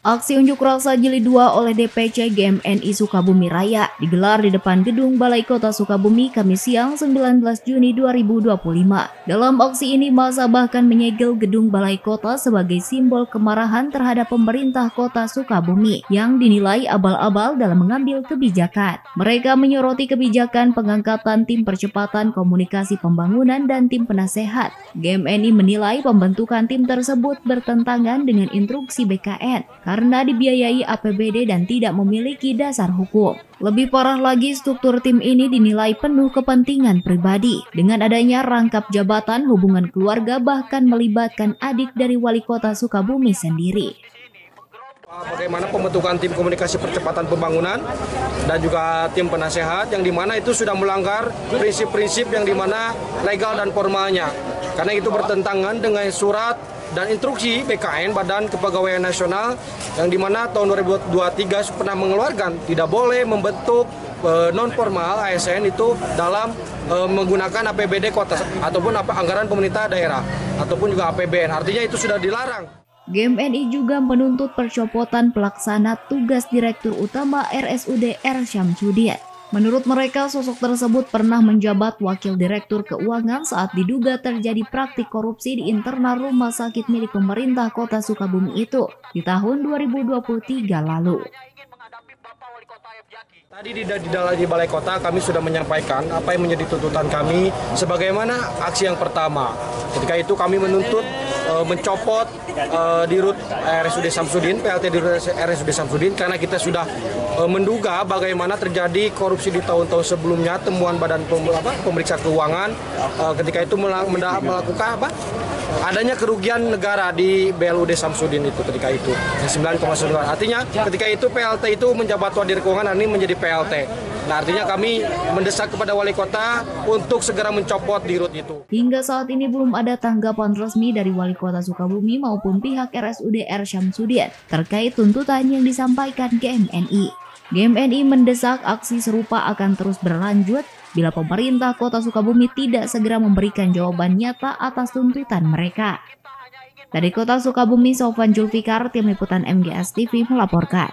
Aksi unjuk rasa jilid 2 oleh DPC GMNI Sukabumi Raya digelar di depan gedung Balai Kota Sukabumi Kamis siang 19 Juni 2025. Dalam aksi ini massa bahkan menyegel gedung Balai Kota sebagai simbol kemarahan terhadap pemerintah Kota Sukabumi yang dinilai abal-abal dalam mengambil kebijakan. Mereka menyoroti kebijakan pengangkatan tim percepatan komunikasi pembangunan dan tim penasehat. GMNI menilai pembentukan tim tersebut bertentangan dengan instruksi BKN karena dibiayai APBD dan tidak memiliki dasar hukum. Lebih parah lagi, struktur tim ini dinilai penuh kepentingan pribadi. Dengan adanya rangkap jabatan, hubungan keluarga, bahkan melibatkan adik dari Wali Kota Sukabumi sendiri. Bagaimana pembentukan tim komunikasi percepatan pembangunan dan juga tim penasehat yang dimana itu sudah melanggar prinsip-prinsip yang dimana legal dan formalnya. Karena itu bertentangan dengan surat dan instruksi BKN Badan Kepegawaian Nasional yang dimana tahun 2023 pernah mengeluarkan tidak boleh membentuk non formal ASN itu dalam menggunakan APBD kota ataupun anggaran pemerintah daerah ataupun juga APBN. Artinya itu sudah dilarang. GMNI juga menuntut percopotan pelaksana tugas Direktur Utama RSUD R. Syamsuddin. Menurut mereka, sosok tersebut pernah menjabat Wakil Direktur Keuangan saat diduga terjadi praktik korupsi di internal rumah sakit milik pemerintah Kota Sukabumi itu di tahun 2023 lalu. Tadi di Balai Kota kami sudah menyampaikan apa yang menjadi tuntutan kami sebagaimana aksi yang pertama. Ketika itu kami menuntut mencopot Dirut RSUD Syamsuddin, PLT Dirut RSUD Syamsuddin karena kita sudah menduga bagaimana terjadi korupsi di tahun-tahun sebelumnya, temuan Badan Pemeriksa Keuangan ketika itu melakukan adanya kerugian negara di BLUD Syamsuddin itu ketika itu 9,9. Artinya ketika itu PLT itu menjabat Wadir Keuangan, ini menjadi PLT. Nah, artinya kami mendesak kepada Wali Kota untuk segera mencopot Dirut itu. Hingga saat ini belum ada tanggapan resmi dari Wali Kota Sukabumi maupun pihak RSUD R. Syamsuddin terkait tuntutan yang disampaikan GMNI. GMNI mendesak aksi serupa akan terus berlanjut bila pemerintah Kota Sukabumi tidak segera memberikan jawaban nyata atas tuntutan mereka. Dari Kota Sukabumi, Sofwan Julfikar, Tim Liputan MGS TV melaporkan.